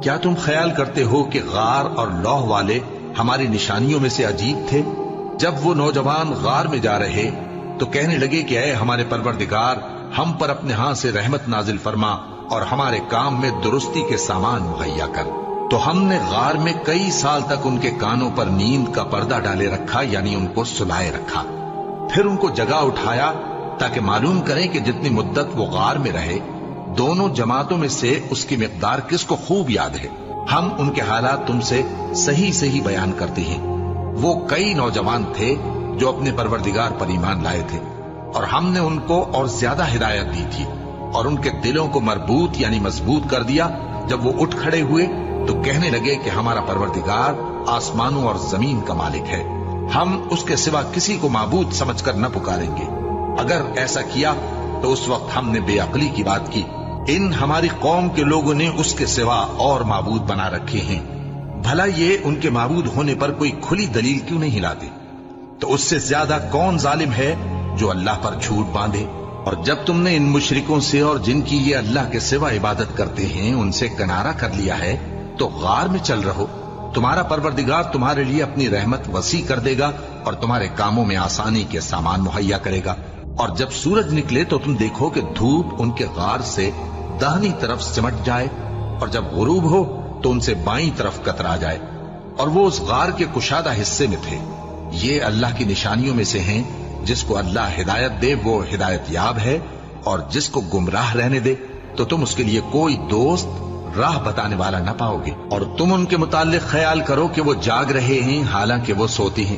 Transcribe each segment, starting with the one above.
کیا تم خیال کرتے ہو کہ غار اور لوح والے ہماری نشانیوں میں سے عجیب تھے؟ جب وہ نوجوان غار میں جا رہے تو کہنے لگے کہ اے ہمارے پروردگار، ہم پر اپنے ہاں سے رحمت نازل فرما اور ہمارے کام میں درستی کے سامان مہیا کر۔ تو ہم نے غار میں کئی سال تک ان کے کانوں پر نیند کا پردہ ڈالے رکھا، یعنی ان کو سلائے رکھا۔ پھر ان کو جگا اٹھایا تاکہ معلوم کریں کہ جتنی مدت وہ غار میں رہے دونوں جماعتوں میں سے اس کی مقدار کس کو خوب یاد ہے۔ ہم ان کے حالات تم سے صحیح صحیح بیان کرتے ہیں۔ وہ کئی نوجوان تھے جو اپنے پروردگار پر ایمان لائے تھے، اور ہم نے ان کو اور زیادہ ہدایت دی تھی، اور ان کے دلوں کو مربوط یعنی مضبوط کر دیا۔ جب وہ اٹھ کھڑے ہوئے تو کہنے لگے کہ ہمارا پروردگار آسمانوں اور زمین کا مالک ہے، ہم اس کے سوا کسی کو معبود سمجھ کر نہ پکاریں گے۔ اگر ایسا کیا تو اس وقت ہم نے بے عقلی کی بات کی۔ ان ہماری قوم کے لوگوں نے اس کے سوا اور معبود بنا رکھے ہیں، بھلا یہ ان کے معبود ہونے پر کوئی کھلی دلیل کیوں نہیں لاتے؟ تو اس سے زیادہ کون ظالم ہے جو اللہ پر جھوٹ باندھے؟ اور جب تم نے ان مشرکوں سے اور جن کی یہ اللہ کے سوا عبادت کرتے ہیں ان سے کنارہ کر لیا ہے تو غار میں چل رہو، تمہارا پروردگار تمہارے لیے اپنی رحمت وسیع کر دے گا اور تمہارے کاموں میں آسانی کے سامان مہیا کرے گا۔ اور جب سورج نکلے تو تم دیکھو کہ دھوپ ان کے غار سے داہنی طرف سمٹ جائے، اور جب غروب ہو تو ان سے بائیں طرف کترا جائے، اور وہ اس غار کے کشادہ حصے میں تھے۔ یہ اللہ کی نشانیوں میں سے ہیں، جس کو اللہ ہدایت دے وہ ہدایت یاب ہے، اور جس کو گمراہ رہنے دے تو تم اس کے لیے کوئی دوست راہ بتانے والا نہ پاؤ گے۔ اور تم ان کے متعلق خیال کرو کہ وہ جاگ رہے ہیں حالانکہ وہ سوتے ہیں،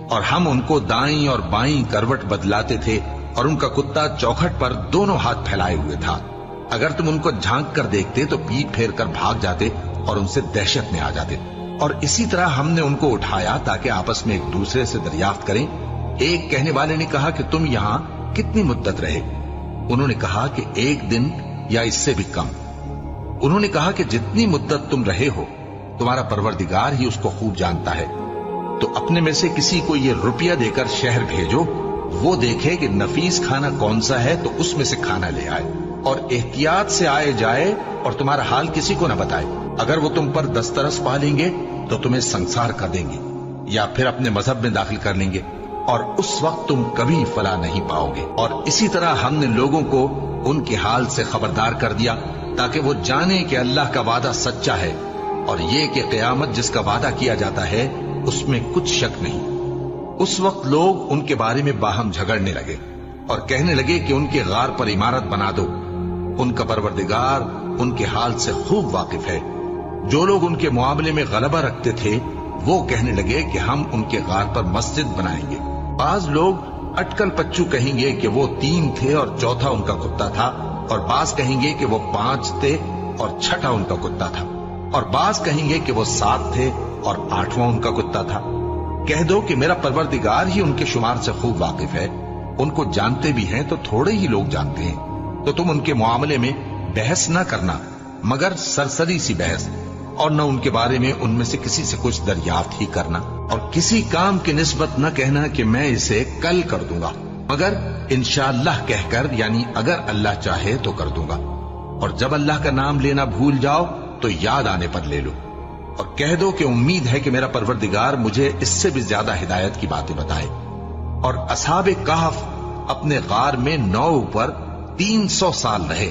اور ہم ان کو دائیں اور بائیں کروٹ بدلاتے تھے، اور ان کا کتا چوکھٹ پر دونوں ہاتھ پھیلائے ہوئے تھا۔ اگر تم ان کو جھانک کر دیکھتے تو پیٹ پھیر کر بھاگ جاتے اور ان سے دہشت میں آ جاتے۔ اور اسی طرح ہم نے ان کو اٹھایا تاکہ آپس میں ایک دوسرے سے دریافت کریں۔ ایک کہنے والے نے کہا کہ تم یہاں کتنی مدت رہے؟ انہوں نے کہا کہ 1 دن یا اس سے بھی کم۔ انہوں نے کہا کہ جتنی مدت تم رہے ہو تمہارا پروردگار ہی اس کو خوب جانتا ہے، تو اپنے میں سے کسی کو یہ روپیہ دے کر شہر بھیجو، وہ دیکھے کہ نفیس کھانا کون سا ہے تو اس میں سے کھانا لے آئے، اور احتیاط سے آئے جائے اور تمہارا حال کسی کو نہ بتائے۔ اگر وہ تم پر دسترس پا لیں گے تو تمہیں سنسار کر دیں گے یا پھر اپنے مذہب میں داخل کر لیں گے، اور اس وقت تم کبھی فلاح نہیں پاؤ گے۔ اور اسی طرح ہم نے لوگوں کو ان کے حال سے خبردار کر دیا تاکہ وہ جانیں کہ اللہ کا وعدہ سچا ہے، اور یہ کہ قیامت جس کا وعدہ کیا جاتا ہے اس میں کچھ شک نہیں۔ اس وقت لوگ ان کے بارے میں باہم جھگڑنے لگے اور کہنے لگے کہ ان کے غار پر عمارت بنا دو۔ ان کا پروردگار ان کے حال سے خوب واقف ہے۔ جو لوگ ان کے معاملے میں غلبہ رکھتے تھے وہ کہنے لگے کہ ہم ان کے غار پر مسجد بنائیں گے۔ بعض لوگ اٹکل پچو کہیں گے کہ وہ 3 تھے اور چوتھا ان کا کتا تھا، اور بعض کہیں گے کہ وہ 5 تھے اور چھٹا ان کا کتا تھا، اور بعض کہیں گے کہ وہ 7 تھے اور 8واں ان کا کتا تھا۔ کہہ دو کہ میرا پروردگار ہی ان کے شمار سے خوب واقف ہے، ان کو جانتے بھی ہیں تو تھوڑے ہی لوگ جانتے ہیں۔ تو تم ان کے معاملے میں بحث نہ کرنا مگر سرسری سی بحث، اور نہ ان کے بارے میں ان میں سے کسی سے کچھ دریافت ہی کرنا، اور کسی کام کی نسبت نہ کہنا کہ میں اسے کل کر دوں گا، مگر انشاءاللہ کہہ کر، یعنی اگر اللہ چاہے تو کر دوں گا۔ اور جب اللہ کا نام لینا بھول جاؤ تو یاد آنے پر لے لو، اور کہہ دو کہ امید ہے کہ میرا پروردگار مجھے اس سے بھی زیادہ ہدایت کی باتیں بتائے۔ اور اصحاب کہف اپنے غار میں 9 پر 300 سال رہے،